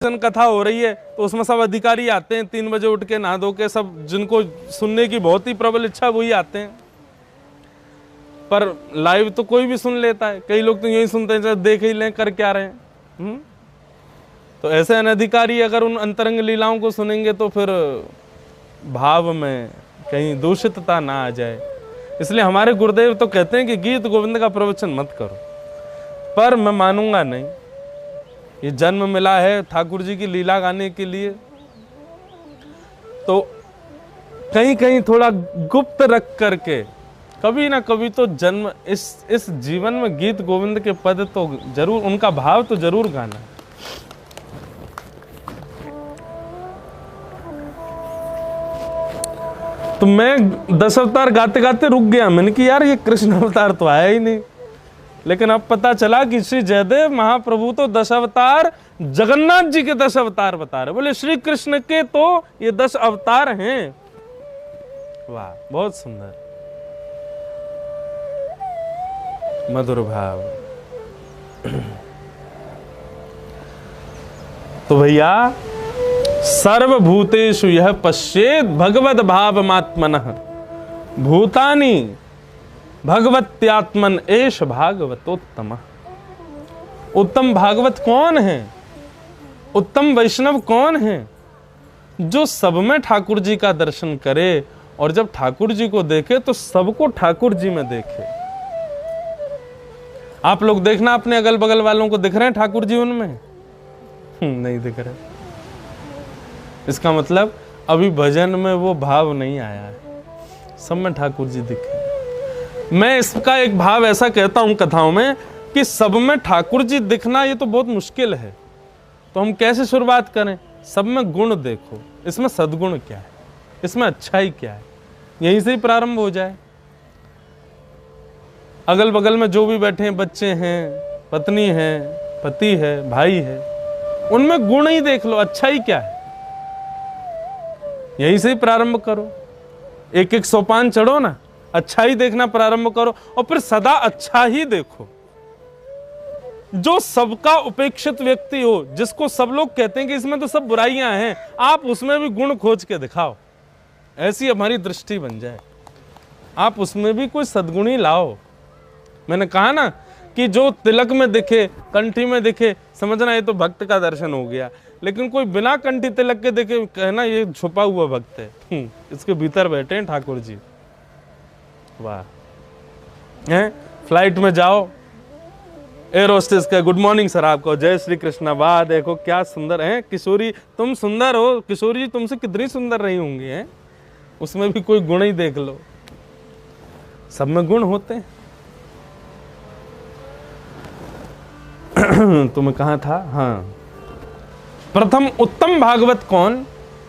कथा हो रही है तो उसमें सब अधिकारी आते हैं 3 बजे उठ के नहा धो के, सब जिनको सुनने की बहुत ही प्रबल इच्छा वही आते हैं। पर लाइव तो कोई भी सुन लेता है, कई लोग तो यही सुनते हैं देख ही लें कर क्या रहे हैं। तो ऐसे अनधिकारी अगर उन अंतरंग लीलाओं को सुनेंगे तो फिर भाव में कहीं दूषितता ना आ जाए। इसलिए हमारे गुरुदेव तो कहते हैं कि गीत गोविंद का प्रवचन मत करो, पर मैं मानूंगा नहीं। ये जन्म मिला है ठाकुर जी की लीला गाने के लिए, तो कहीं कहीं थोड़ा गुप्त रख करके कभी ना कभी तो जन्म इस जीवन में गीत गोविंद के पद तो जरूर, उनका भाव तो जरूर गाना है। तो मैं 10 अवतार गाते गाते रुक गया। मैंने कि यार ये कृष्ण अवतार तो आया ही नहीं, लेकिन अब पता चला कि श्री जयदेव महाप्रभु तो 10 अवतार जगन्नाथ जी के 10 अवतार बता रहे। बोले श्री कृष्ण के तो ये 10 अवतार हैं। वाह, बहुत सुंदर, मधुर भाव। तो भैया सर्वभूतेषु यह पश्येत भगवद भावमात्मनः भूतानि भगवत्यात्मन एष भागवतोत्तम। उत्तम भागवत कौन है, उत्तम वैष्णव कौन है? जो सब में ठाकुर जी का दर्शन करे और जब ठाकुर जी को देखे तो सबको ठाकुर जी में देखे। आप लोग देखना अपने अगल बगल वालों को दिख रहे हैं ठाकुर जी उनमें? नहीं दिख रहे। इसका मतलब अभी भजन में वो भाव नहीं आया है, सब में ठाकुर जी दिखे। मैं इसका एक भाव ऐसा कहता हूं कथाओं में कि सब में ठाकुर जी दिखना ये तो बहुत मुश्किल है। तो हम कैसे शुरुआत करें? सब में गुण देखो, इसमें सद्गुण क्या है, इसमें अच्छाई क्या है, यहीं से ही प्रारंभ हो जाए। अगल बगल में जो भी बैठे हैं, बच्चे हैं, पत्नी है, पति है, भाई है, उनमें गुण ही देख लो, अच्छाई क्या है, यहीं से ही प्रारंभ करो। एक एक सोपान चढ़ो ना, अच्छा ही देखना प्रारंभ करो और फिर सदा अच्छा ही देखो। जो सबका उपेक्षित व्यक्ति हो, जिसको सब लोग कहते हैं कि इसमें तो सब बुराइयां हैं, आप उसमें भी गुण खोज के दिखाओ, ऐसी हमारी दृष्टि बन जाए। आप उसमें भी कोई सद्गुणी लाओ। मैंने कहा ना कि जो तिलक में दिखे, कंठी में दिखे, समझना ये तो भक्त का दर्शन हो गया। लेकिन कोई बिना कंठी तिलक के देखे, कहना ये छुपा हुआ भक्त है, इसके भीतर बैठे हैं ठाकुर जी। वाह, हैं? फ्लाइट में जाओ, एयर होस्टेस का गुड मॉर्निंग सर आपको, जय श्री कृष्णा। वाह, देखो क्या सुंदर है किशोरी, तुम सुंदर हो। किशोरी जी तुमसे कितनी सुंदर रही होंगी, हैं? उसमें भी कोई गुण ही देख लो, सब में गुण होते हैं। तुम्हें कहा था, हाँ, प्रथम उत्तम भागवत कौन?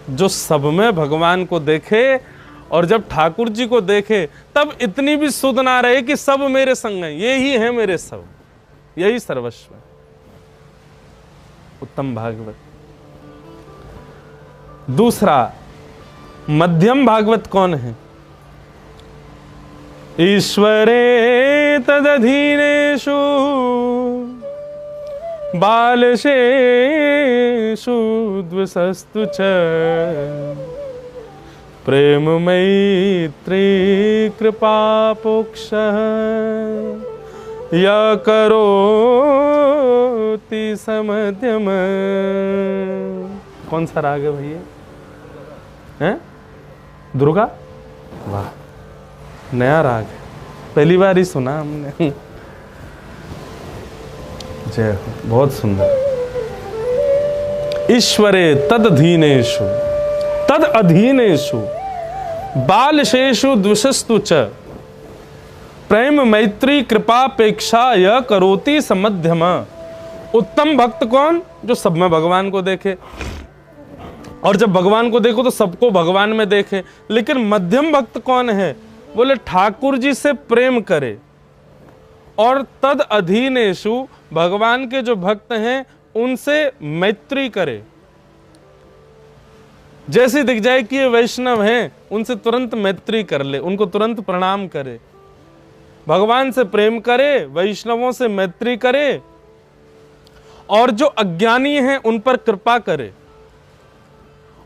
जो सब में भगवान को देखे और जब ठाकुर जी को देखे तब इतनी भी सुध ना रहे कि सब मेरे संग हैं, ये ही है मेरे सब, यही सर्वस्व है। उत्तम भागवत। दूसरा मध्यम भागवत कौन है? ईश्वरे तदधीनेषु बालशेषु द्विषस्तु च प्रेम मैत्री कृपापोक्षः य करोति समध्यम। कौन सा राग है भैया? हैं? दुर्गा? वाह, नया राग है, पहली बार ही सुना हमने। जय हो, बहुत सुंदर। ईश्वरे तदधीनेषु तद अधीनेषु बालशेषु द्विषस्तु च प्रेम मैत्री कृपापेक्षा यह करोति समध्यम। उत्तम भक्त कौन? जो सब में भगवान को देखे, और जब भगवान को देखो तो सबको भगवान में देखे। लेकिन मध्यम भक्त कौन है? बोले ठाकुर जी से प्रेम करे और तद अधीनेषु भगवान के जो भक्त हैं उनसे मैत्री करे। जैसे दिख जाए कि ये वैष्णव हैं, उनसे तुरंत मैत्री कर ले, उनको तुरंत प्रणाम करे, भगवान से प्रेम करे, वैष्णवों से मैत्री करे और जो अज्ञानी हैं उन पर कृपा करे,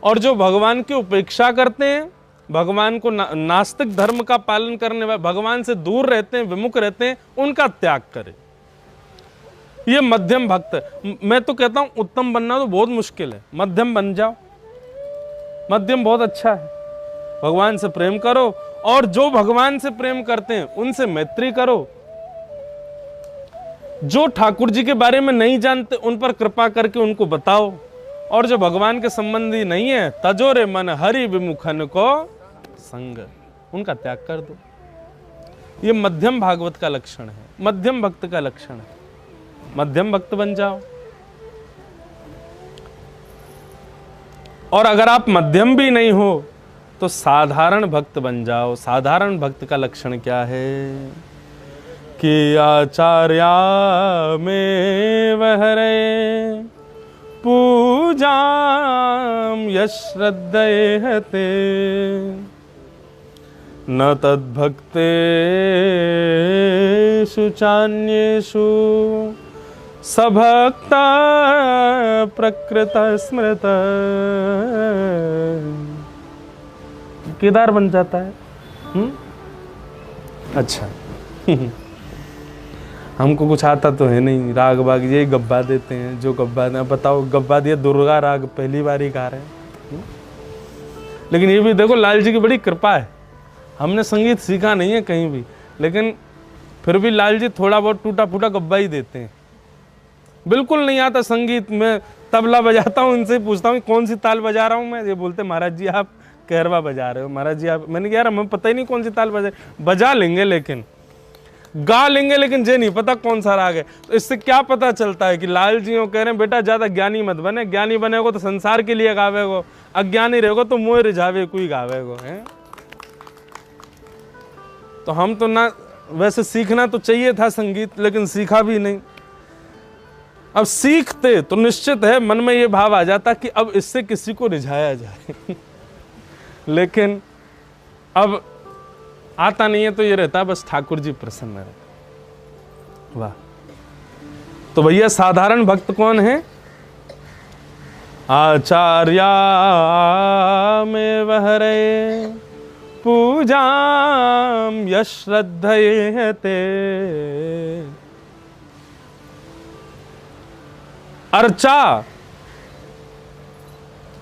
और जो भगवान की उपेक्षा करते हैं, भगवान को नास्तिक धर्म का पालन करने वाले, भगवान से दूर रहते हैं, विमुख रहते हैं, उनका त्याग करे। ये मध्यम भक्त है। मैं तो कहता हूं उत्तम बनना तो बहुत मुश्किल है, मध्यम बन जाओ। मध्यम बहुत अच्छा है। भगवान से प्रेम करो, और जो भगवान से प्रेम करते हैं उनसे मैत्री करो। जो ठाकुर जी के बारे में नहीं जानते उन पर कृपा करके उनको बताओ, और जो भगवान के संबंधी नहीं है, तजोरे मन हरि विमुखन को संग, उनका त्याग कर दो। ये मध्यम भागवत का लक्षण है, मध्यम भक्त का लक्षण है। मध्यम भक्त बन जाओ। और अगर आप मध्यम भी नहीं हो तो साधारण भक्त बन जाओ। साधारण भक्त का लक्षण क्या है कि आचार्या में वहरे पूजाम यश्रद्धेहते न तद्भक्तेषु चान्येषु सभक्ता प्रकृत स्मृत। केदार बन जाता है। अच्छा हमको कुछ आता तो है नहीं, राग बाग ये गब्बा देते हैं, जो गब्बा दे, बताओ गब्बा दिया, दुर्गा राग पहली बार ही गा रहे हैं। लेकिन ये भी देखो लाल जी की बड़ी कृपा है, हमने संगीत सीखा नहीं है कहीं भी, लेकिन फिर भी लाल जी थोड़ा बहुत टूटा फूटा गब्बा ही देते हैं। बिल्कुल नहीं आता संगीत में, तबला बजाता हूँ, इनसे पूछता हूँ कौन सी ताल बजा रहा हूँ मैं, ये बोलते महाराज जी आप कहरवा बजा रहे हो, महाराज जी आप। मैंने कहा यार हमें पता ही नहीं कौन सी ताल बजा लेंगे, लेकिन गा लेंगे, लेकिन ये नहीं पता कौन सा राग है। तो इससे क्या पता चलता है कि लाल जी कह रहे हैं बेटा ज्यादा ज्ञानी मत बने, ज्ञानी बनेगो तो संसार के लिए गावेगो, अज्ञानी रहेगो तो मोह रिझावे कोई गावेगो है। तो हम तो ना, वैसे सीखना तो चाहिए था संगीत, लेकिन सीखा भी नहीं। अब सीखते तो निश्चित है मन में ये भाव आ जाता कि अब इससे किसी को रिझाया जाए लेकिन अब आता नहीं है, तो ये रहता है बस ठाकुर जी प्रसन्न रहे। वाह। तो भैया साधारण भक्त कौन है? आचार्या में वहरे पूजाम यश्रद्धेहते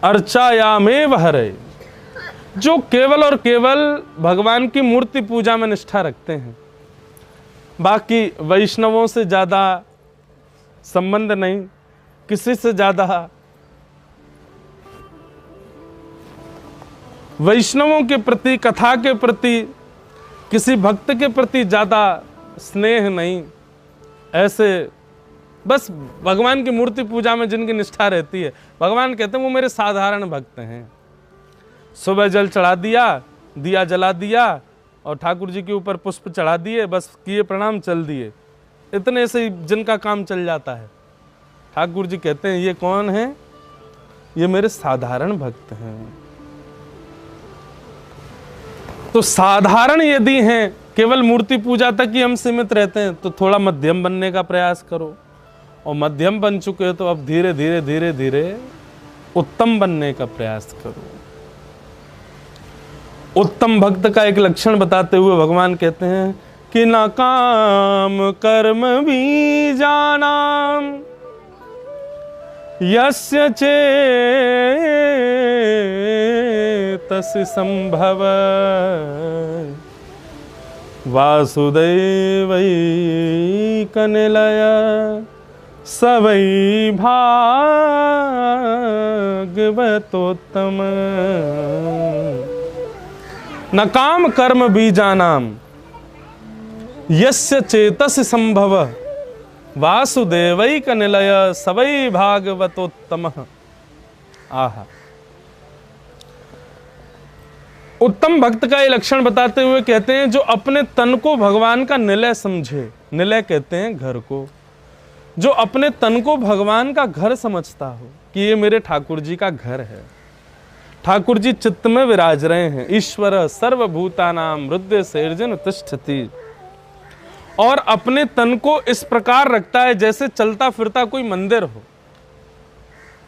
अर्चा में वहरे, जो केवल और केवल भगवान की मूर्ति पूजा में निष्ठा रखते हैं, बाकी वैष्णवों से ज्यादा संबंध नहीं, किसी से ज्यादा, वैष्णवों के प्रति, कथा के प्रति, किसी भक्त के प्रति ज्यादा स्नेह नहीं, ऐसे बस भगवान की मूर्ति पूजा में जिनकी निष्ठा रहती है, भगवान कहते हैं वो मेरे साधारण भक्त हैं। सुबह जल चढ़ा दिया, दिया जला दिया और ठाकुर जी के ऊपर पुष्प चढ़ा दिए, बस किए प्रणाम चल दिए, इतने से जिनका काम चल जाता है। ठाकुर जी कहते हैं ये कौन है? ये मेरे साधारण भक्त हैं। तो साधारण यदि हैं, केवल मूर्ति पूजा तक ही हम सीमित रहते हैं, तो थोड़ा मध्यम बनने का प्रयास करो, और मध्यम बन चुके हो तो अब धीरे धीरे धीरे धीरे उत्तम बनने का प्रयास करो। उत्तम भक्त का एक लक्षण बताते हुए भगवान कहते हैं कि न काम कर्म भी जानाम यस्य चेतसि संभव वासुदेवैकनिलय सवै भागवतोत्तम। न काम कर्म बीजानाम यस्य चेतसि संभव वासुदेवैकनिलय सवै भागवतोत्तम। आहा। उत्तम भक्त का ये लक्षण बताते हुए कहते हैं जो अपने तन को भगवान का निलय समझे, निलय कहते हैं घर को, जो अपने तन को भगवान का घर समझता हो कि ये मेरे ठाकुर जी का घर है, ठाकुर जी चित्त में विराज रहे हैं, ईश्वर सर्वभूतानां हृदय सेर्जन तिष्ठति, और अपने तन को इस प्रकार रखता है जैसे चलता फिरता कोई मंदिर हो,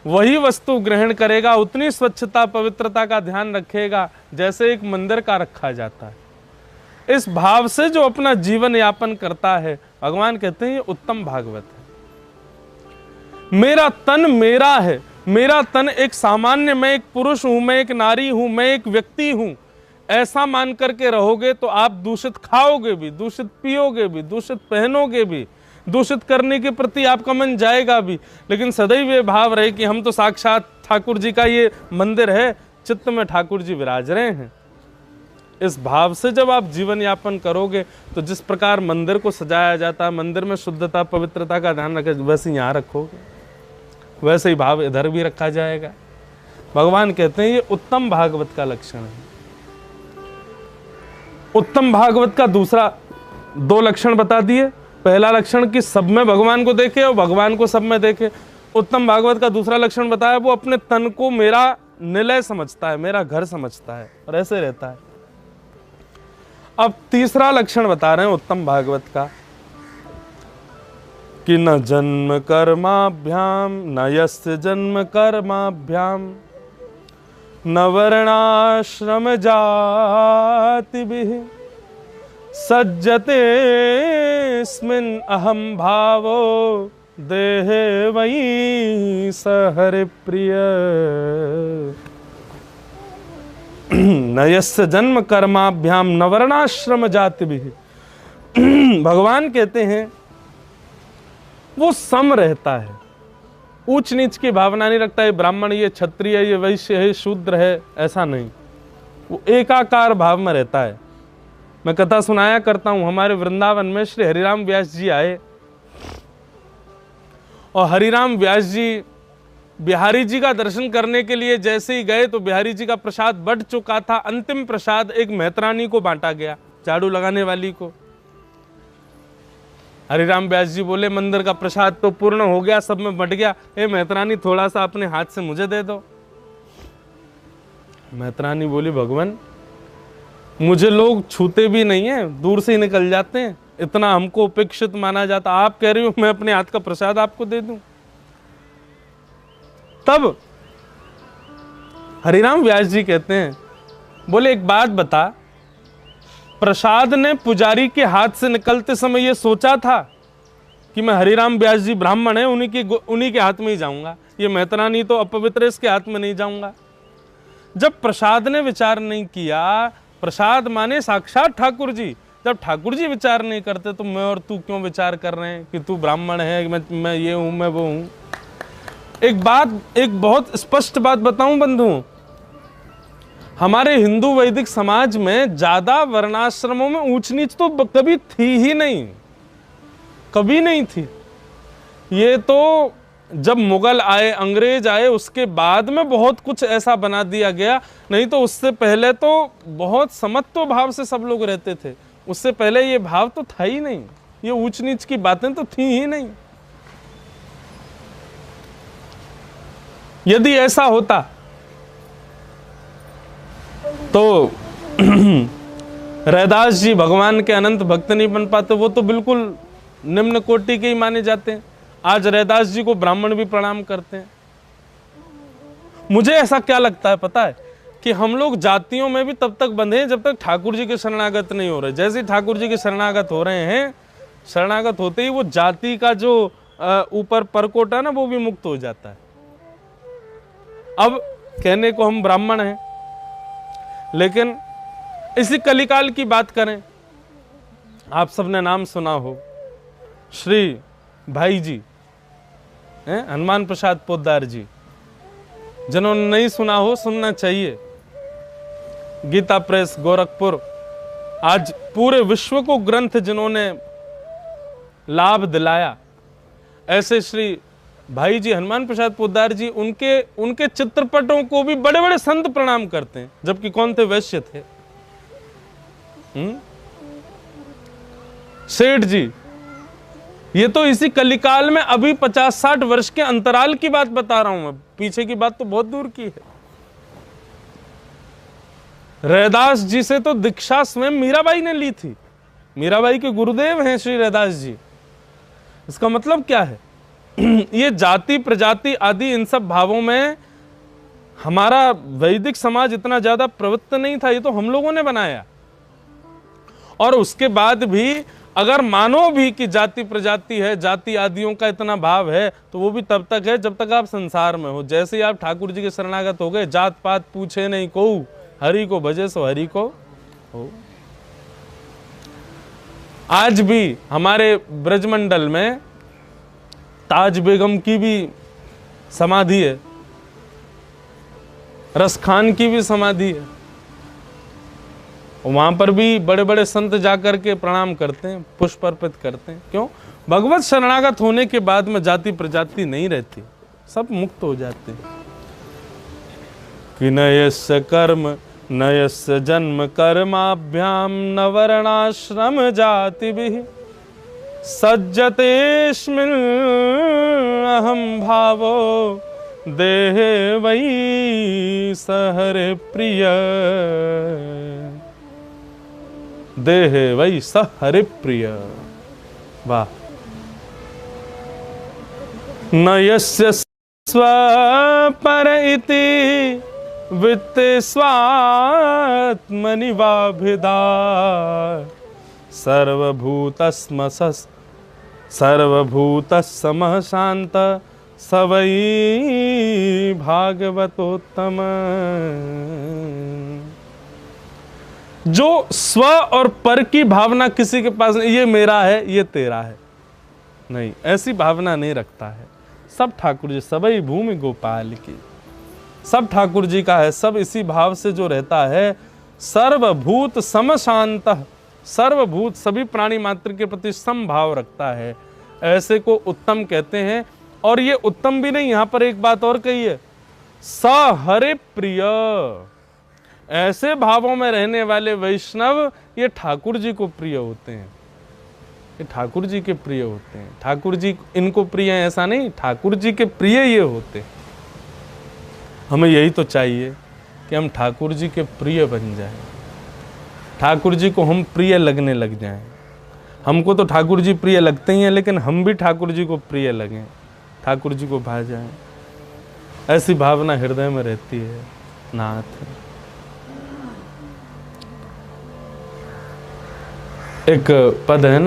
वही वस्तु ग्रहण करेगा, उतनी स्वच्छता पवित्रता का ध्यान रखेगा जैसे एक मंदिर का रखा जाता है। इस भाव से जो अपना जीवन यापन करता है, भगवान कहते हैं ये उत्तम भागवत है। मेरा तन मेरा है, मेरा तन एक सामान्य, मैं एक पुरुष हूं, मैं एक नारी हूं, मैं एक व्यक्ति हूं, ऐसा मान करके रहोगे तो आप दूषित खाओगे भी, दूषित पियोगे भी, दूषित पहनोगे भी, दूषित करने के प्रति आपका मन जाएगा भी। लेकिन सदैव ये भाव रहे कि हम तो साक्षात ठाकुर जी का ये मंदिर है, चित्त में ठाकुर जी विराज रहे हैं। इस भाव से जब आप जीवन यापन करोगे तो जिस प्रकार मंदिर को सजाया जाता है, मंदिर में शुद्धता पवित्रता का ध्यान रखे, वैसे यहाँ रखोगे, वैसे ही भाव इधर भी रखा जाएगा। भगवान कहते हैं ये उत्तम भागवत का लक्षण है। उत्तम भागवत का दूसरा 2 लक्षण बता दिए। पहला लक्षण कि सब में भगवान को देखे और भगवान को सब में देखे। उत्तम भागवत का दूसरा लक्षण बताया, वो अपने तन को मेरा निलय समझता है, मेरा घर समझता है और ऐसे रहता है। अब तीसरा लक्षण बता रहे हैं उत्तम भागवत का कि न जन्म कर्माभ्याम न यस्य जन्म कर्माभ्याम न वर्णाश्रम जातिभिः सज्जते स्मिन् अहम भावो देहे वै स हरिप्रिय न यस्य जन्म कर्माभ्याम न वर्णाश्रम जातिभिः। भगवान कहते हैं वो सम रहता है, ऊंच नीच की भावना नहीं रखता है, ब्राह्मण ये क्षत्रिय ये वैश्य है शूद्र है, ऐसा नहीं। वो एकाकार भाव में रहता है। मैं कथा सुनाया करता हूं, हमारे वृंदावन में श्री हरिराम व्यास जी आए और हरिराम व्यास जी बिहारी जी का दर्शन करने के लिए जैसे ही गए तो बिहारी जी का प्रसाद बढ़ चुका था। अंतिम प्रसाद एक मेहतरानी को बांटा गया, झाड़ू लगाने वाली को। हरिराम व्यास जी बोले मंदिर का प्रसाद तो पूर्ण हो गया, सब में बंट गया, ए मेहतरानी थोड़ा सा अपने हाथ से मुझे दे दो। मेहतरानी बोली भगवान मुझे लोग छूते भी नहीं है, दूर से ही निकल जाते हैं, इतना हमको उपेक्षित माना जाता, आप कह रही हो मैं अपने हाथ का प्रसाद आपको दे दूं। तब हरिराम व्यास जी कहते हैं, बोले एक बात बता, प्रसाद ने पुजारी के हाथ से निकलते समय ये सोचा था कि मैं हरिराम व्यास जी ब्राह्मण है उन्हीं के हाथ में ही जाऊंगा, ये मेहतरानी तो अपवित्र इसके हाथ में नहीं जाऊंगा। जब प्रसाद ने विचार नहीं किया, प्रसाद माने साक्षात ठाकुर जी, जब ठाकुर जी विचार नहीं करते तो मैं और तू क्यों विचार कर रहे हैं कि तू ब्राह्मण है, मैं ये हूं मैं वो हूं। एक बहुत स्पष्ट बात बताऊं बंधुओं, हमारे हिंदू वैदिक समाज में ज्यादा वर्णाश्रमों में ऊंच नीच तो कभी थी ही नहीं, कभी नहीं थी। ये तो जब मुगल आए, अंग्रेज आए, उसके बाद में बहुत कुछ ऐसा बना दिया गया, नहीं तो उससे पहले तो बहुत समत्व भाव से सब लोग रहते थे। उससे पहले ये भाव तो था ही नहीं, ये ऊंच नीच की बातें तो थी ही नहीं। यदि ऐसा होता तो रैदास जी भगवान के अनंत भक्त नहीं बन पाते, वो तो बिल्कुल निम्न कोटि के ही माने जाते हैं। आज रैदास जी को ब्राह्मण भी प्रणाम करते हैं। मुझे ऐसा क्या लगता है पता है कि हम लोग जातियों में भी तब तक बंधे हैं जब तक ठाकुर जी के शरणागत नहीं हो रहे। जैसे ठाकुर जी के शरणागत हो रहे हैं, शरणागत होते ही वो जाति का जो ऊपर परकोट है ना, वो भी मुक्त हो जाता है। अब कहने को हम ब्राह्मण हैं, लेकिन इसी कलिकाल की बात करें, आप सबने नाम सुना हो श्री भाई जी हनुमान प्रसाद पोद्दार जी। जिन्होंने नहीं सुना हो सुनना चाहिए। गीता प्रेस गोरखपुर, आज पूरे विश्व को ग्रंथ जिन्होंने लाभ दिलाया, ऐसे श्री भाई जी हनुमान प्रसाद पोद्दार जी, उनके चित्रपटों को भी बड़े बड़े संत प्रणाम करते हैं, जबकि कौन थे? वैश्य थे। सेठ जी, ये तो इसी कलिकाल में अभी 50-60 वर्ष के अंतराल की बात बता रहा हूं मैं, पीछे की बात तो बहुत दूर की है। रैदास जी से तो दीक्षा स्वयं मीराबाई ने ली थी। मीराबाई के गुरुदेव हैं श्री रैदास जी। इसका मतलब क्या है? ये जाति प्रजाति आदि इन सब भावों में हमारा वैदिक समाज इतना ज्यादा प्रवृत्त नहीं था, ये तो हम लोगों ने बनाया। और उसके बाद भी अगर मानो भी कि जाति प्रजाति है, जाति आदियों का इतना भाव है, तो वो भी तब तक है जब तक आप संसार में हो। जैसे ही आप ठाकुर जी के शरणागत हो गए, जात पात पूछे नहीं को, हरि को भजे सो हरि को हो। आज भी हमारे ब्रजमंडल में ताज बेगम की भी समाधि है, रस खान की भी समाधि है। वहां पर भी बड़े बड़े संत जाकर के प्रणाम करते हैं, पुष्प अर्पित करते हैं। क्यों? भगवत शरणागत होने के बाद में जाति प्रजाति नहीं रहती, सब मुक्त हो जाते हैं। कि नयस्य कर्म नयस्य जन्म कर्माभ्याम न वर्णाश्रम जाति भी सज्जतेस्मिन् अहम भावो देहे वै सहरे प्रिय, देहे वै सहरे प्रिय। वाह। न यस्य स्वपर इति वित्ते स्वात्मनि वाभिदा सर्वभूतस्मसस् सर्वभूतस्समः शांत स वै भागवतोत्तम। जो स्व और पर की भावना किसी के पास नहीं, ये मेरा है ये तेरा है, नहीं, ऐसी भावना नहीं रखता है। सब ठाकुर जी, सबई भूमि गोपाल की, सब ठाकुर जी का है। सब इसी भाव से जो रहता है, सर्वभूत समशांतः, सर्वभूत सभी प्राणी मात्र के प्रति समभाव रखता है, ऐसे को उत्तम कहते हैं। और ये उत्तम भी नहीं, यहां पर एक बात और कही है, स हरे प्रिय। ऐसे भावों में रहने वाले वैष्णव ये ठाकुर जी को प्रिय होते हैं, ये ठाकुर जी के प्रिय होते हैं। ठाकुर जी इनको प्रिय है ऐसा नहीं, ठाकुर जी के प्रिय ये होते हैं। हमें यही तो चाहिए कि हम ठाकुर जी के प्रिय बन जाएं, ठाकुर जी को हम प्रिय लगने लग जाएं। हमको तो ठाकुर जी प्रिय लगते ही हैं, लेकिन हम भी ठाकुर जी को प्रिय लगें, ठाकुर जी को भा जाएं, ऐसी भावना हृदय में रहती है। नाथ एक पद है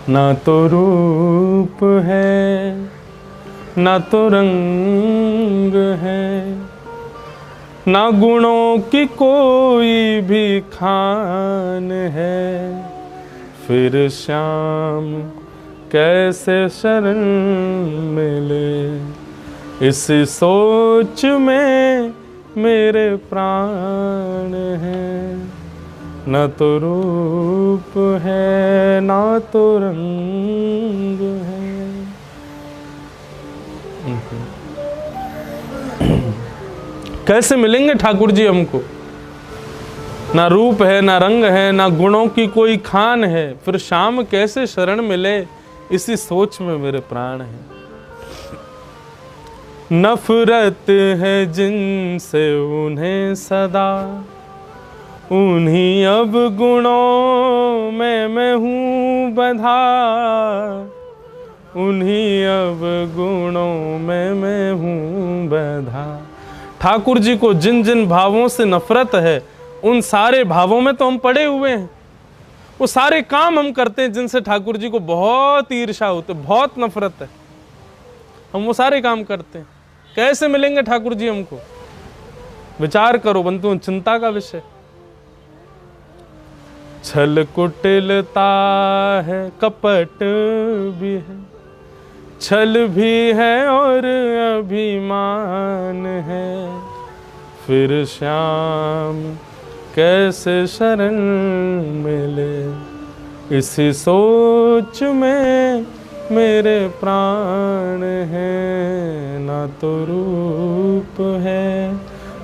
ना तो रूप है ना तो रंग है, ना गुणों की कोई भी खान है, फिर श्याम कैसे शरण मिले, इस सोच में मेरे प्राण हैं। न तो रूप है ना तो रंग है। कैसे मिलेंगे ठाकुर जी हमको? ना रूप है ना रंग है ना गुणों की कोई खान है, फिर शाम कैसे शरण मिले, इसी सोच में मेरे प्राण हैं। नफरत है जिनसे उन्हें सदा, उन्हीं अब गुणों में मैं हूँ बंधा, उन्हीं अब गुणों में मैं हूँ बंधा। ठाकुर जी को जिन जिन भावों से नफरत है, उन सारे भावों में तो हम पड़े हुए हैं। वो सारे काम हम करते हैं जिनसे ठाकुर जी को बहुत ईर्ष्या होती है, बहुत नफरत है, हम वो सारे काम करते हैं। कैसे मिलेंगे ठाकुर जी हमको? विचार करो बंधुओं, चिंता का विषय। छल कुटिलता है, कपट भी है, छल भी है और अभिमान है, फिर श्याम कैसे शरण मिले, इसी सोच में मेरे प्राण हैं। ना तो रूप है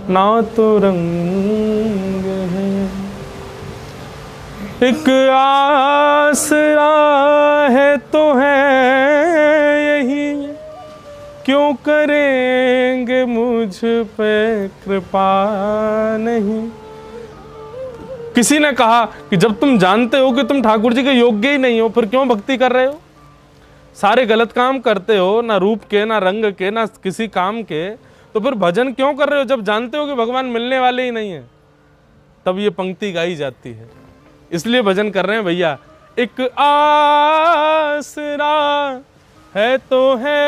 ना तो रंग है, एक आसरा है तो है यही, क्यों करेंगे मुझ पे कृपा नहीं, किसी ने कहा कि जब तुम जानते हो कि तुम ठाकुर जी के योग्य ही नहीं हो, फिर क्यों भक्ति कर रहे हो? सारे गलत काम करते हो, ना रूप के, ना रंग के, ना किसी काम के, तो फिर भजन क्यों कर रहे हो जब जानते हो कि भगवान मिलने वाले ही नहीं है? तब ये पंक्ति गाई जाती है, इसलिए भजन कर रहे हैं भैया। एक आसरा है तो है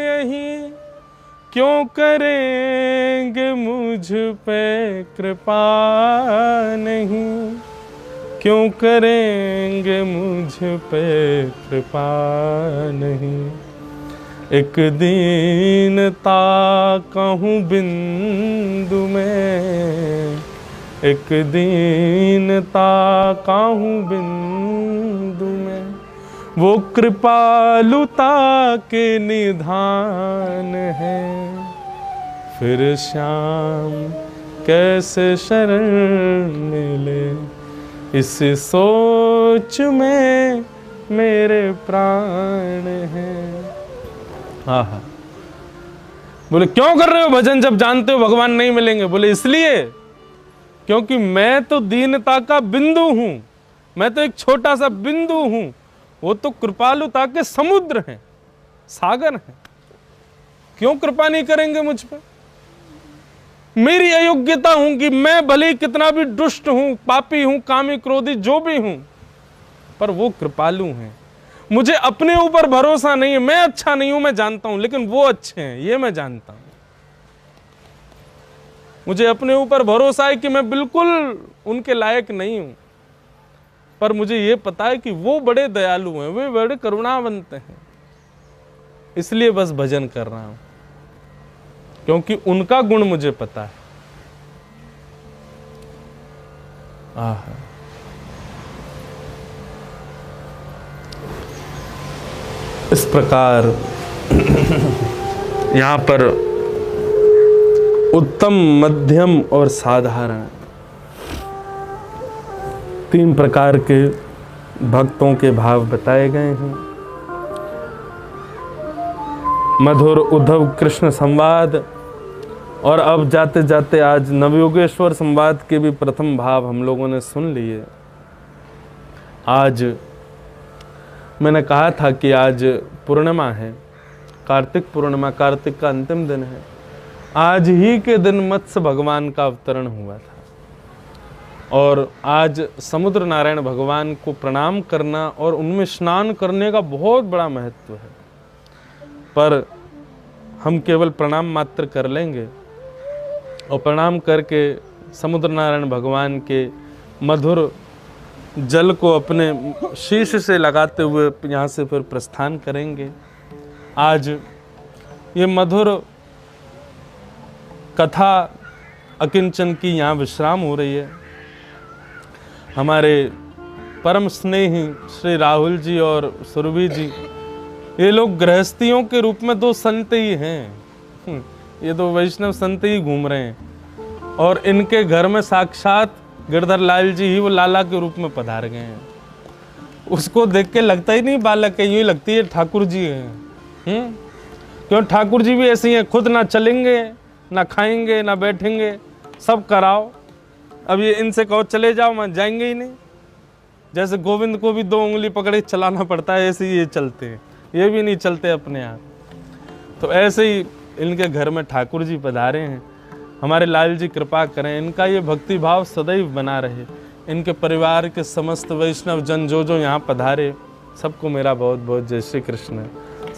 यही, क्यों करेंगे मुझ पे कृपा नहीं, क्यों करेंगे मुझ पे कृपा नहीं। एक दीनता कहूँ बिंदु में, एक दीनता कहूँ बिंदु में, वो कृपालुता के निधान है। फिर श्याम कैसे शरण मिले, इस सोच में मेरे प्राण हैं। हाँ, बोले क्यों कर रहे हो भजन जब जानते हो भगवान नहीं मिलेंगे? बोले इसलिए क्योंकि मैं तो दीनता का बिंदु हूं, मैं तो एक छोटा सा बिंदु हूं, वो तो कृपालुता के समुद्र हैं, सागर हैं। क्यों कृपा नहीं करेंगे मुझ पर? मेरी अयोग्यता हूं कि मैं भले कितना भी दुष्ट हूं, पापी हूं, कामी क्रोधी जो भी हूं, पर वो कृपालु हैं। मुझे अपने ऊपर भरोसा नहीं है, मैं अच्छा नहीं हूं, मैं जानता हूं, लेकिन वो अच्छे हैं, ये मैं जानता हूं। मुझे अपने ऊपर भरोसा है कि मैं बिल्कुल उनके लायक नहीं हूं, पर मुझे ये पता है कि वो बड़े दयालु हैं, वे बड़े करुणावंत हैं। इसलिए बस भजन कर रहा हूं, क्योंकि उनका गुण मुझे पता है। इस प्रकार यहां पर उत्तम, मध्यम और साधारण 3 प्रकार के भक्तों के भाव बताए गए हैं। मधुर उद्धव कृष्ण संवाद, और अब जाते जाते आज नवयोगेश्वर संवाद के भी प्रथम भाव हम लोगों ने सुन लिए। आज मैंने कहा था कि आज पूर्णिमा है, कार्तिक पूर्णिमा, कार्तिक का अंतिम दिन है। आज ही के दिन मत्स्य भगवान का अवतरण हुआ था, और आज समुद्र नारायण भगवान को प्रणाम करना और उनमें स्नान करने का बहुत बड़ा महत्व है। पर हम केवल प्रणाम मात्र कर लेंगे, और प्रणाम करके समुद्र नारायण भगवान के मधुर जल को अपने शीश से लगाते हुए यहाँ से फिर प्रस्थान करेंगे। आज ये मधुर कथा अकिंचन की यहाँ विश्राम हो रही है। हमारे परम स्नेही श्री राहुल जी और सुरभि जी, ये लोग गृहस्थियों के रूप में 2 संत ही हैं। ये 2 वैष्णव संत ही घूम रहे हैं, और इनके घर में साक्षात गिरधर लाल जी ही वो लाला के रूप में पधार गए हैं। उसको देख के लगता ही नहीं बालक है, यूँ लगती है ठाकुर जी हैं। क्यों? ठाकुर जी भी ऐसे ही हैं, खुद ना चलेंगे, ना खाएंगे, ना बैठेंगे, सब कराओ। अब ये इनसे कहो चले जाओ, मैं जाएंगे ही नहीं। जैसे गोविंद को भी 2 उंगली पकड़े चलाना पड़ता है, ऐसे ही ये चलते हैं, ये भी नहीं चलते अपने आप। तो ऐसे ही इनके घर में ठाकुर जी पधारे हैं। हमारे लाल जी कृपा करें, इनका ये भक्ति भाव सदैव बना रहे। इनके परिवार के समस्त वैष्णव जन जो यहाँ पधारे, सबको मेरा बहुत बहुत जय श्री कृष्ण,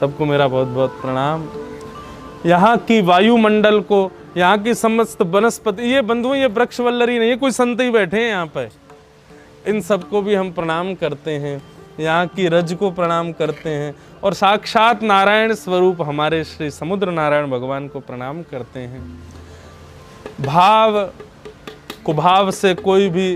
सबको मेरा बहुत बहुत प्रणाम। यहाँ की वायुमंडल को, यहाँ की समस्त वनस्पति, ये बंधु, ये वृक्ष वल्लरी नहीं, ये कोई संत ही बैठे हैं यहाँ पर, इन सबको भी हम प्रणाम करते हैं। यहाँ की रज को प्रणाम करते हैं, और साक्षात नारायण स्वरूप हमारे श्री समुद्र नारायण भगवान को प्रणाम करते हैं। भाव कुभाव से कोई भी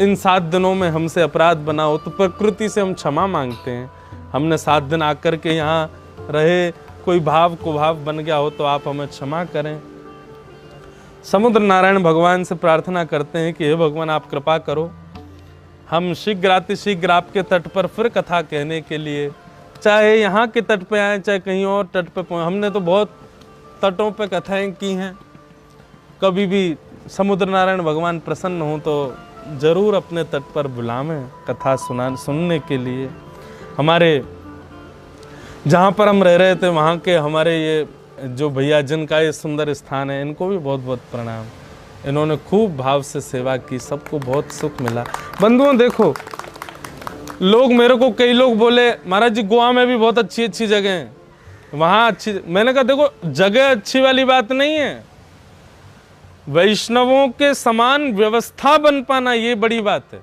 इन 7 दिनों में हमसे अपराध बना हो तो प्रकृति से हम क्षमा मांगते हैं। हमने 7 दिन आकर के यहाँ रहे, कोई भाव कुभाव बन गया हो तो आप हमें क्षमा करें। समुद्र नारायण भगवान से प्रार्थना करते हैं कि हे भगवान आप कृपा करो, हम शीघ्र आपके तट पर फिर कथा कहने के लिए, चाहे यहाँ के तट पे आए चाहे कहीं और तट पे। हमने तो बहुत तटों पे कथाएं की हैं, कभी भी समुद्र नारायण भगवान प्रसन्न हो तो जरूर अपने तट पर बुलावें कथा सुनने के लिए। हमारे जहाँ पर हम रह रहे थे वहाँ के हमारे ये जो भैया जिनका ये सुंदर स्थान है, इनको भी बहुत बहुत प्रणाम। इन्होंने खूब भाव से सेवा की, सबको बहुत सुख मिला। बंधुओं देखो, लोग मेरे को कई लोग बोले महाराज जी गोवा में भी बहुत अच्छी अच्छी जगह हैं, वहाँ अच्छी। मैंने कहा देखो जगह अच्छी वाली बात नहीं है, वैष्णवों के समान व्यवस्था बन पाना ये बड़ी बात है।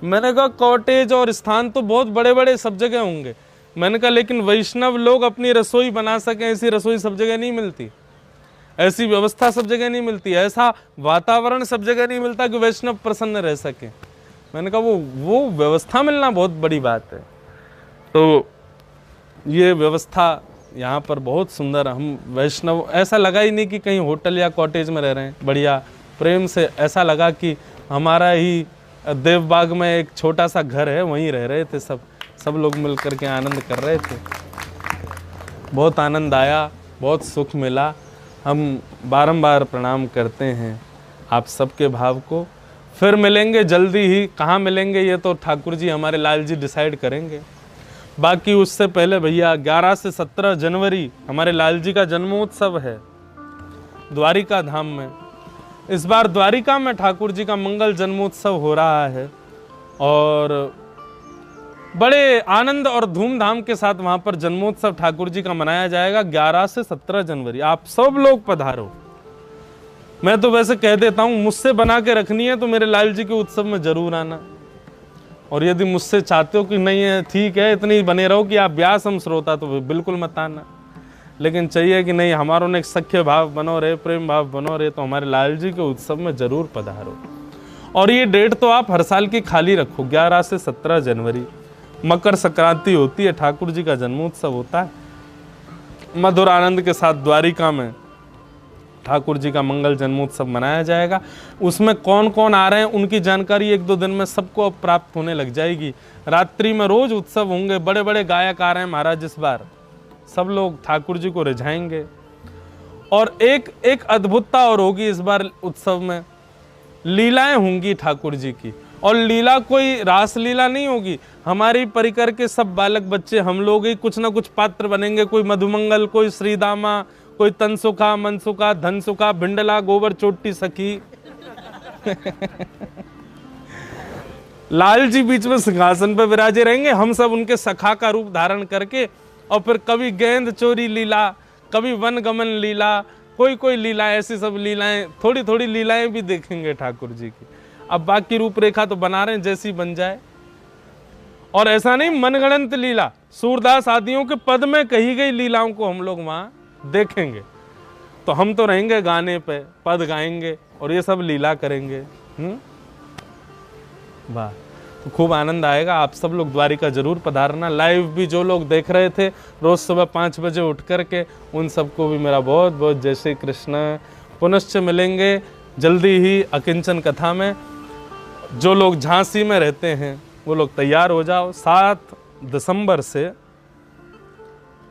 मैंने कहा कॉटेज और स्थान तो बहुत बड़े बड़े सब जगह होंगे, मैंने कहा लेकिन वैष्णव लोग अपनी रसोई बना सकें ऐसी रसोई सब जगह नहीं मिलती, ऐसी व्यवस्था सब जगह नहीं मिलती, ऐसा वातावरण सब जगह नहीं मिलता कि वैष्णव प्रसन्न रह सके। मैंने कहा वो व्यवस्था मिलना बहुत बड़ी बात है। तो ये व्यवस्था यहाँ पर बहुत सुंदर, हम वैष्णव ऐसा लगा ही नहीं कि कहीं होटल या कॉटेज में रह रहे हैं, बढ़िया प्रेम से ऐसा लगा कि हमारा ही देवबाग में एक छोटा सा घर है, वहीं रह रहे थे सब लोग मिल कर के आनंद कर रहे थे। बहुत आनंद आया, बहुत सुख मिला। हम बारंबार प्रणाम करते हैं आप सबके भाव को। फिर मिलेंगे जल्दी ही, कहाँ मिलेंगे ये तो ठाकुर जी हमारे लाल जी डिसाइड करेंगे। बाकी उससे पहले भैया 11 से 17 जनवरी हमारे लाल जी का जन्मोत्सव है द्वारिका धाम में। इस बार द्वारिका में ठाकुर जी का मंगल जन्मोत्सव हो रहा है और बड़े आनंद और धूमधाम के साथ वहां पर जन्मोत्सव ठाकुर जी का मनाया जाएगा 11 से 17 जनवरी। आप सब लोग पधारो। मैं तो वैसे कह देता हूं, मुझसे बना के रखनी है तो मेरे लाल जी के उत्सव में जरूर आना, और यदि मुझसे चाहते हो कि नहीं है ठीक है इतनी बने रहो कि आप व्यास हम श्रोता, तो बिल्कुल मत आना। लेकिन चाहिए कि नहीं हमारों ने एक सख्य भाव बनो रहे, प्रेम भाव बनो रहे, तो हमारे लाल जी के उत्सव में जरूर पधारो। और ये डेट तो आप हर साल की खाली रखो, 11 से 17 जनवरी मकर संक्रांति होती है, ठाकुर जी का जन्मोत्सव होता है। मधुर आनंद के साथ द्वारिका में ठाकुर जी का मंगल जन्मोत्सव मनाया जाएगा। उसमें कौन कौन आ रहे हैं उनकी जानकारी 1-2 दिन में सबको अब प्राप्त होने लग जाएगी। रात्रि में रोज उत्सव होंगे, बड़े बड़े गायक आ रहे हैं महाराज इस बार, सब लोग ठाकुर जी को रिझाएंगे। और एक अद्भुतता और होगी इस बार उत्सव में, लीलाएं होंगी ठाकुर जी की। और लीला कोई रास लीला नहीं होगी, हमारी परिकर के सब बालक बच्चे हम लोग ही कुछ ना कुछ पात्र बनेंगे। कोई मधुमंगल, कोई श्रीदामा, कोई तनसुखा, मनसुखा, धनसुखा, भिंडला, गोबर चोटी सखी। लाल जी बीच में सिंहासन पर विराजे रहेंगे, हम सब उनके सखा का रूप धारण करके। और फिर कभी गेंद चोरी लीला, कभी वन गमन लीला, कोई लीला, ऐसी सब लीलाएं, थोड़ी थोड़ी लीलाएं भी देखेंगे ठाकुर जी की। अब बाकी रूपरेखा तो बना रहे हैं जैसी बन जाए। और ऐसा नहीं मनगढ़ंत लीला, सूरदास आदियों के पद में कही गई लीलाओं को हम लोग वहां देखेंगे। तो हम तो रहेंगे गाने पे, पद गाएंगे और ये सब लीला करेंगे। वाह, तो खूब आनंद आएगा। आप सब लोग द्वारिका जरूर पधारना। लाइव भी जो लोग देख रहे थे रोज सुबह 5 बजे उठ करके, उन सबको भी मेरा बहुत बहुत जय श्री कृष्ण। पुनश्च मिलेंगे जल्दी ही अकिंचन कथा में। जो लोग झांसी में रहते हैं वो लोग तैयार हो जाओ। 7 दिसंबर से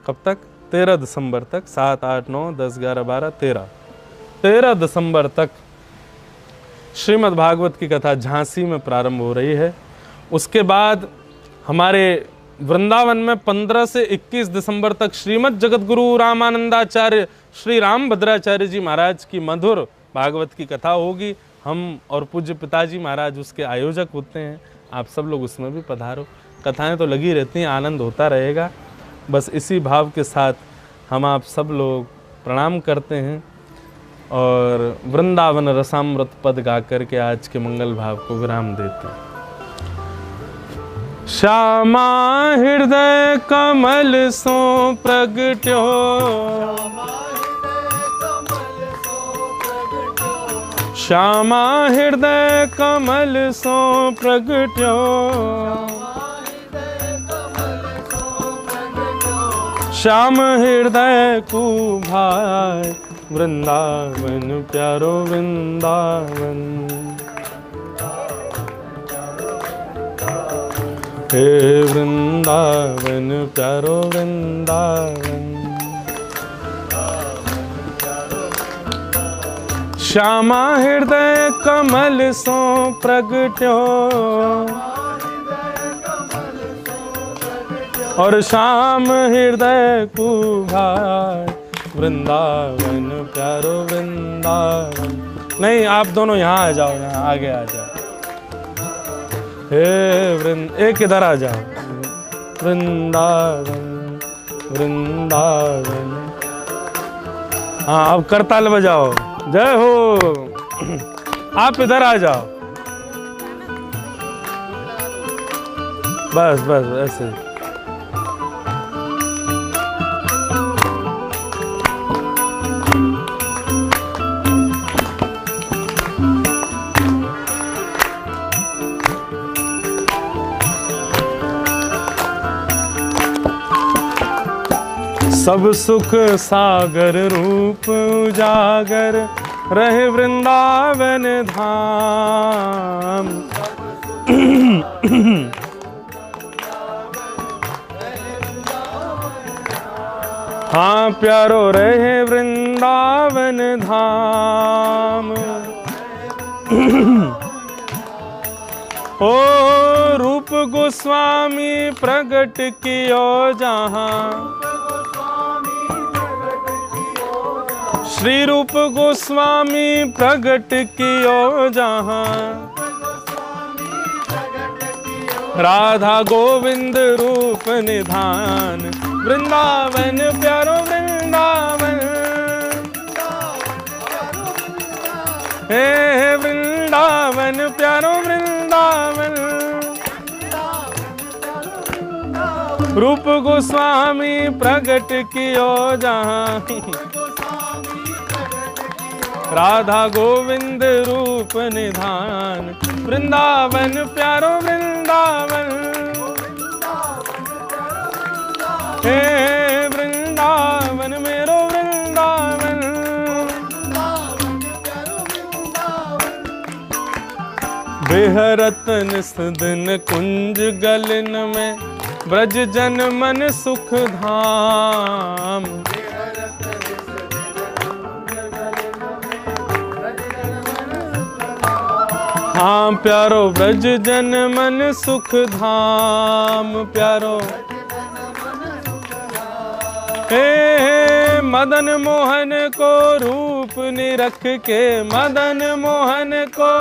कब तक? 13 दिसंबर तक, 7, 8, 9, 10, 11, 12, 13 दिसंबर तक श्रीमद् भागवत की कथा झांसी में प्रारंभ हो रही है। उसके बाद हमारे वृंदावन में 15 से 21 दिसंबर तक श्रीमद् जगतगुरु रामानंदाचार्य श्री राम भद्राचार्य जी महाराज की मधुर भागवत की कथा होगी। हम और पूज्य पिताजी महाराज उसके आयोजक होते हैं। आप सब लोग उसमें भी पधारो। कथाएं तो लगी रहती हैं, आनंद होता रहेगा। बस इसी भाव के साथ हम आप सब लोग प्रणाम करते हैं और वृंदावन रसामृत पद गा करके आज के मंगल भाव को विराम देते हैं। श्यामा हृदय कमल सो प्रगट्यो, श्यामा हृदय कमल सो प्रगट्यो, श्याम हृदय को भाई वृंदावन प्यारो वृंदावन। हे वृंदावन प्यारो वृंदावन। श्यामा हृदय कमल सो प्रगट्यो और श्याम हृदय कुभार वृंदावन प्यारो वृंदावन। नहीं, आप दोनों यहाँ आ जाओ, यहाँ आगे आ जाओ। हे एक इधर आ जाओ। वृंदावन वृंदावन। हाँ, अब करताल बजाओ। जय हो। आप इधर आ जाओ। बस बस ऐसे। सब सुख सागर रूप उजागर रहे वृंदावन धाम। हाँ प्यारो रहे वृंदावन धाम। ओ रूप गोस्वामी प्रगट कियो जहाँ, श्री रूप गोस्वामी प्रगट कियो जहाँ। राधा गोविंद रूप निधान वृंदावन प्यारो वृंदावन। हे वृंदावन प्यारो वृंदावन। रूप गोस्वामी प्रगट कियो जहाँ। राधा गोविंद रूप निधान वृंदावन प्यारो वृंदावन। हे वृंदावन मेरो वृंदावन। बेहरत निस्दिन कुंज गलन में ब्रज जन मन सुख धाम। हाँ प्यारो ब्रज जन मन सुख धाम प्यारो। हे मदन मोहन को रूप निरख के, मदन मोहन को,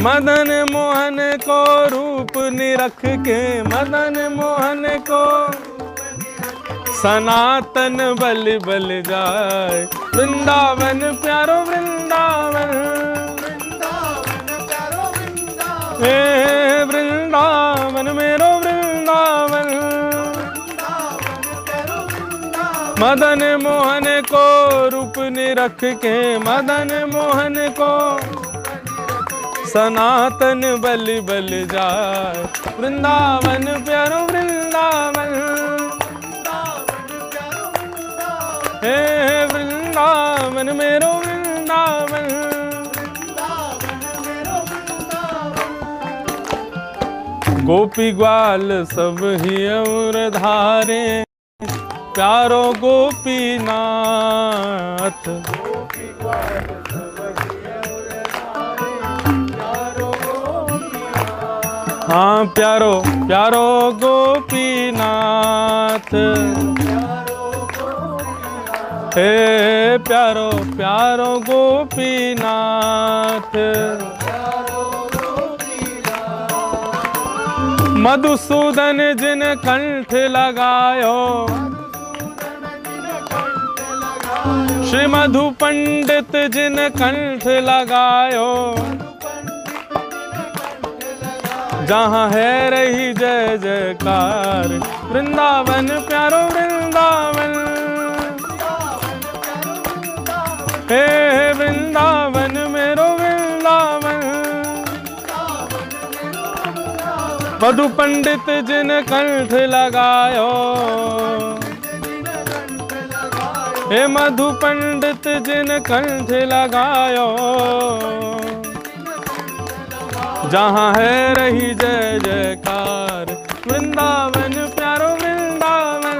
मदन मोहन को रूप निरख के, मदन मोहन को सनातन बल बल जाए वृंदावन प्यारो वृंदावन। हे वृंदावन मेरो वृंदावन। मदन मोहन को रूप निरख के, मदन मोहन को सनातन बल बल जाए वृंदावन प्यारो वृंदावन। हे वृंदावन मेरो वृंदावन। गोपी ग्वाल सब ही और धारे प्यारो गोपीनाथ। हाँ प्यारो प्यारो गोपीनाथ। हे प्यारो प्यारो गोपीनाथ। मधुसूदन जिन कंठ लगायो, श्री मधु पंडित जिन कंठ लगायो। जहाँ है रही जय जयकार वृंदावन प्यारो वृंदावन। हे वृंदावन मेरो वृंदावन। मधु पंडित जिन कंठ लगायो, हे मधु पंडित जिन कंठ लगायो। जहाँ है रही जय जयकार वृंदावन प्यारो वृंदावन।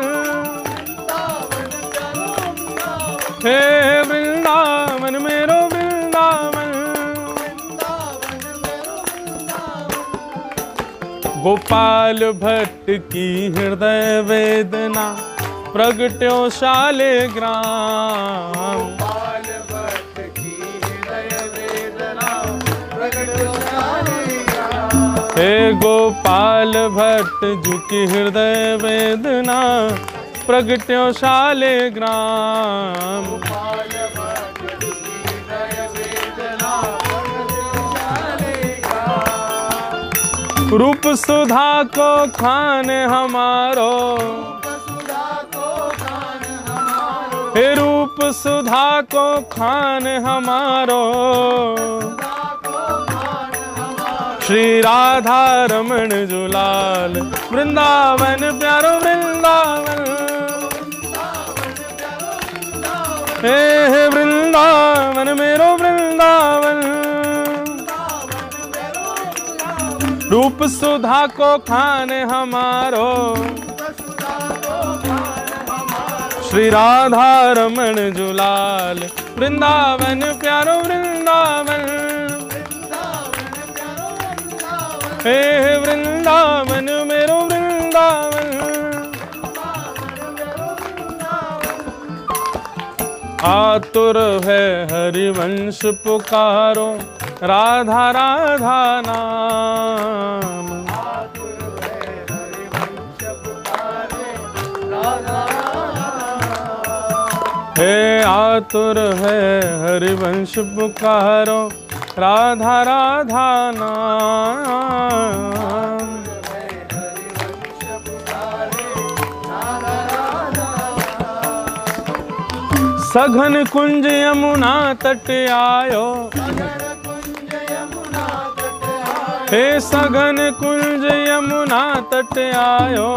हे वृंदावन गोपाल भट्ट की हृदय वेदना प्रगट्यो शालिग्राम। गोपाल भट्ट की हृदय वेदना प्रगट्यो शालिग्राम। हे गोपाल भट्ट जी की हृदय वेदना प्रगट्यो शालिग्राम। गोपाल भट्ट की हृदय वेदना प्रगट्यो शालिग्राम। रूप सुधा को खान हमारो, हे रूप सुधा को खान हमारो। श्री राधा रमण जुलाल वृंदावन प्यारो वृंदावन। हे वृंदावन मेरो वृंदावन। रूप सुधा को खान हमारो, श्री राधा रमण जुलाल वृंदावन प्यारो वृंदावन। हे वृंदावन मेरो वृंदावन। आतुर है हरिवंश पुकारो, राधा राधा नाम। हे आतुर है हरिवंश पुकारो, राधा राधा नाम। सघन कुंज यमुना तट आयो, हे सघन कुंज यमुना तट आयो।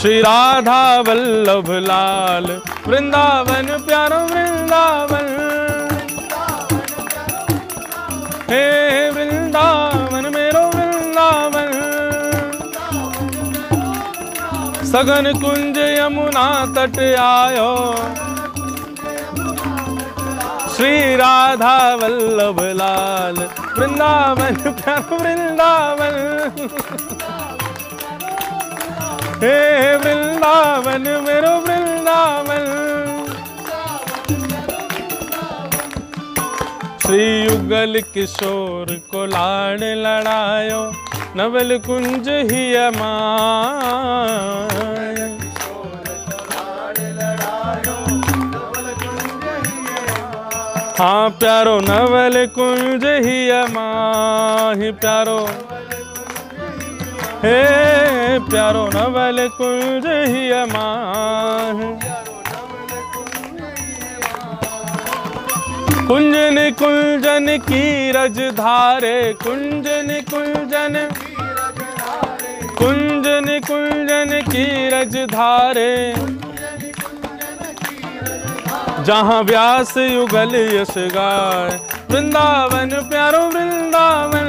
श्री राधा वल्लभ लाल वृंदावन प्यारो वृंदावन। हे वृंदावन मेरो वृंदावन। सघन कुंज यमुना तट आयो, श्री राधा वल्लभ लाल वृंदावन प्यारो वृंदावन। हे वृंदावन मेरो वृंदावन। श्री युगल किशोर को लाड़ लड़ायो, नवल कुंज ही अमाय। हाँ प्यारो नवल कुंज ही अमाहि प्यारो। हे प्यारो नवल कुंज ही अमाहि। कुंजन कुंजन की रज धारे, कुंजन कुंजन कुंजन कुंजन की रज धारे। जहाँ व्यास युगल यश गाय, वृंदावन प्यारो वृंदावन।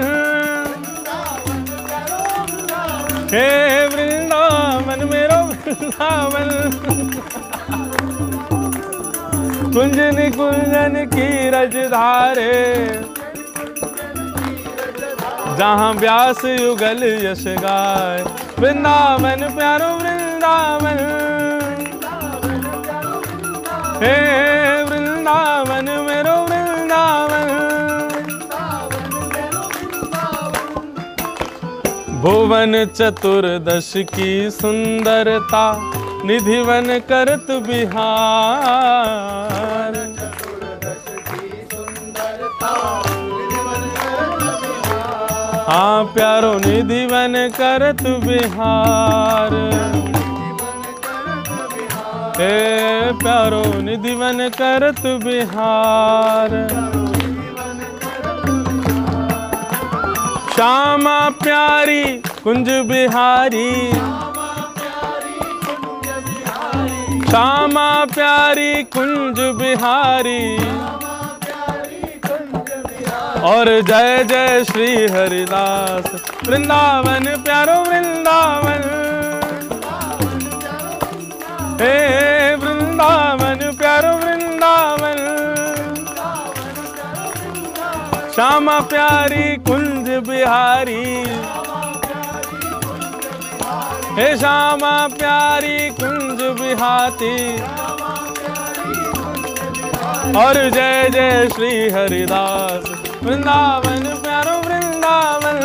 हे वृंदावन मेरो वृंदावन। कुंजन कुंजन की रज धारे, जहाँ व्यास युगल यश गाय, वृंदावन प्यारो वृंदावन। हे वृंदावन मेरो वृंदावन। भुवन चतुर्दश की सुंदरता, निधिवन करत बिहार। हाँ प्यारो निधिवन करत बिहार। हे प्यारो निधिवन करत बिहार। श्यामा प्यारी कुंज बिहारी, श्यामा प्यारी कुंज बिहारी। और जय जय श्री हरिदास वृंदावन प्यारो वृंदावन। हे वृंदावन प्यारो वृंदावन। श्यामा प्यारी कुंज बिहारी, हे श्यामा प्यारी कुंज बिहाती, और जय जय श्री हरिदास। वृंदावन प्यारो वृंदावन,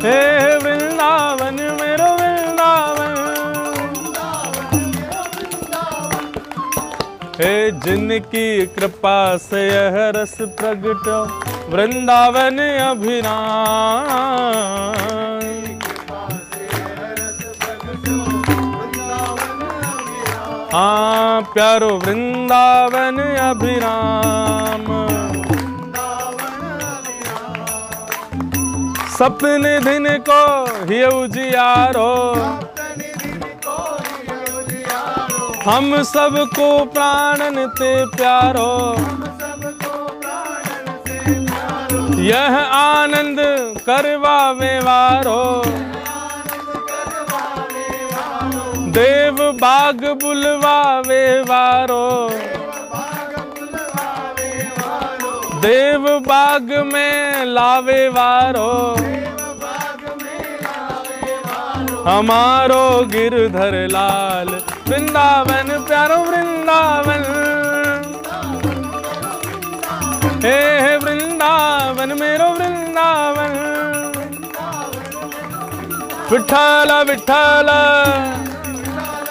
हे वृंदावन मेरो वृंदावन, हे जिनकी कृपा से यह रस प्रगट वृंदावन अभिराम। हाँ प्यारो वृंदावन अभिराम, सपने दिन को ही उजियारो, हम सबको प्राणन ते प्यारो, यह आनंद करवा व्यवहारो, देव बाग बुलवा व्यवहारो, देव बाग में लावे वारो, हमारो गिरधर लाल वृंदावन प्यारो वृंदावन, हे वृंदावन मेरो वृंदावन। विठ्ठल विठ्ठल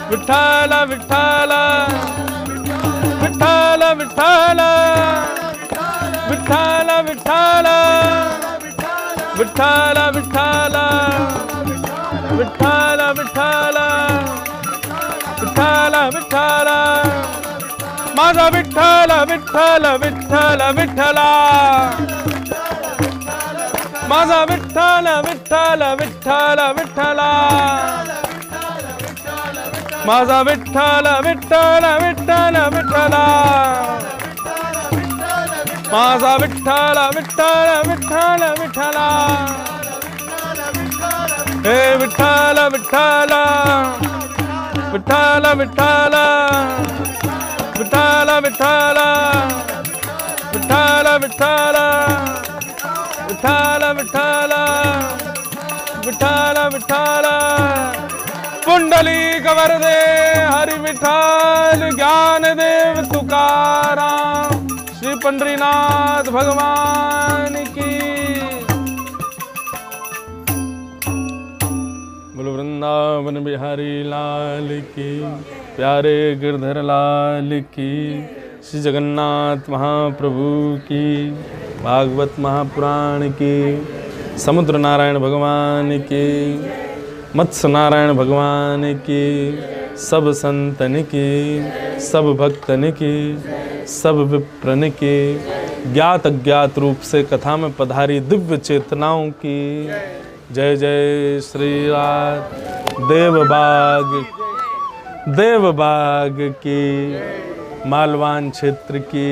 विठ्ठल विठ्ठल विठ्ठल विठ्ठल विठ्ठल विठ्ठल विठ्ठल विठ्ठल विठ्ठल विठ्ठल विठ्ठल विठ्ठल माझा विठ्ठल विठ्ठल विठ्ठल विठ्ठला, माझा विठ्ठल विठ्ठल विठ्ठल विठ्ठला, माझा विठ्ठल विठ्ठल विठ्ठल विठ्ठला, माझा विठ्ठल विठ्ठल विठ्ठल विठ्ठला, हे विठ्ठल विठ्ठल विठ्ठल विठ्ठल विठ्ठल विठ्ठल विठ्ठल विठ्ठल विठ्ठल विठ्ठल विठ्ठल विठ्ठल पुंडलिक वरदे हरि विठ्ठल ज्ञान देव तुकाराम, श्री पंढरीनाथ भगवान की। बोलो वृंदावन बिहारी लाल की, प्यारे गिरधर लाल की, श्री जगन्नाथ महाप्रभु की, भागवत महापुराण की, समुद्र नारायण भगवान की, मत्स्य नारायण भगवान की, सब संतन की, सब भक्तन की, सब विप्रन की, ज्ञात अज्ञात रूप से कथा में पधारी दिव्य चेतनाओं की जय जय। श्री देवबाग की, मालवान क्षेत्र की,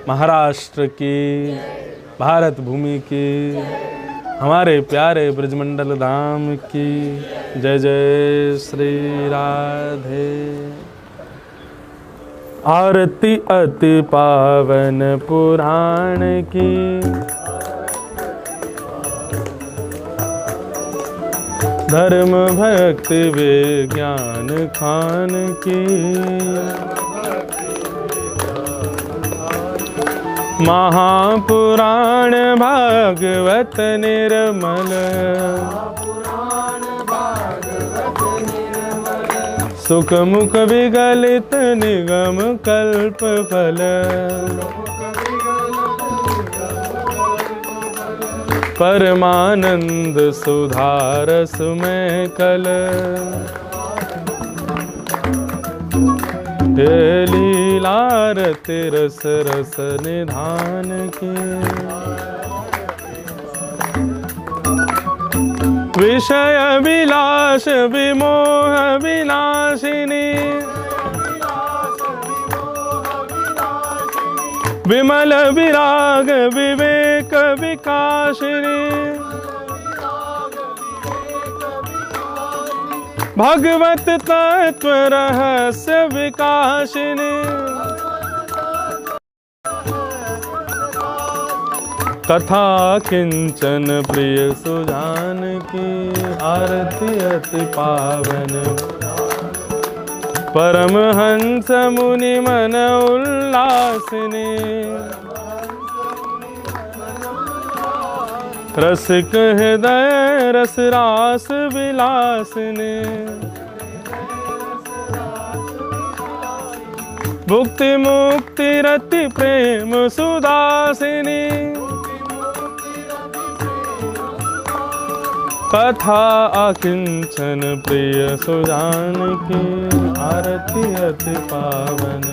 महाराष्ट्र की, भारत भूमि की, हमारे प्यारे ब्रजमंडल धाम की जय जय। श्री राधे। आरती अति पावन पुराण की, धर्म भक्ति विज्ञान खान की, महापुराण भागवत निर्मल, सुख मुख विगलित निगम कल्प फल, परमानंद सुधारस में कल, लीलारति रस रस निधान की, विषय विलास विमोह विनाशिनी, विमल विराग विवेक विकासिनी, भगवत तत्व रहस्य विकासिनी, कथा किंचन प्रिय सुजान की, आरती अति पावन परमहंस मुनि मन उल्लासिनी। रसिक हृदय रस रास विलासिनी, भुक्ति मुक्ति रति प्रेम सुदासिनी। कथा अकिंचन प्रिय सुजान की, आरती अति पावन,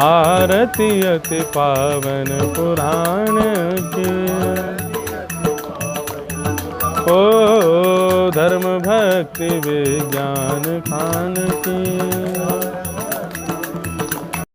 आरती अति पावन पुराण की। ओ धर्म भक्ति विज्ञान खान की।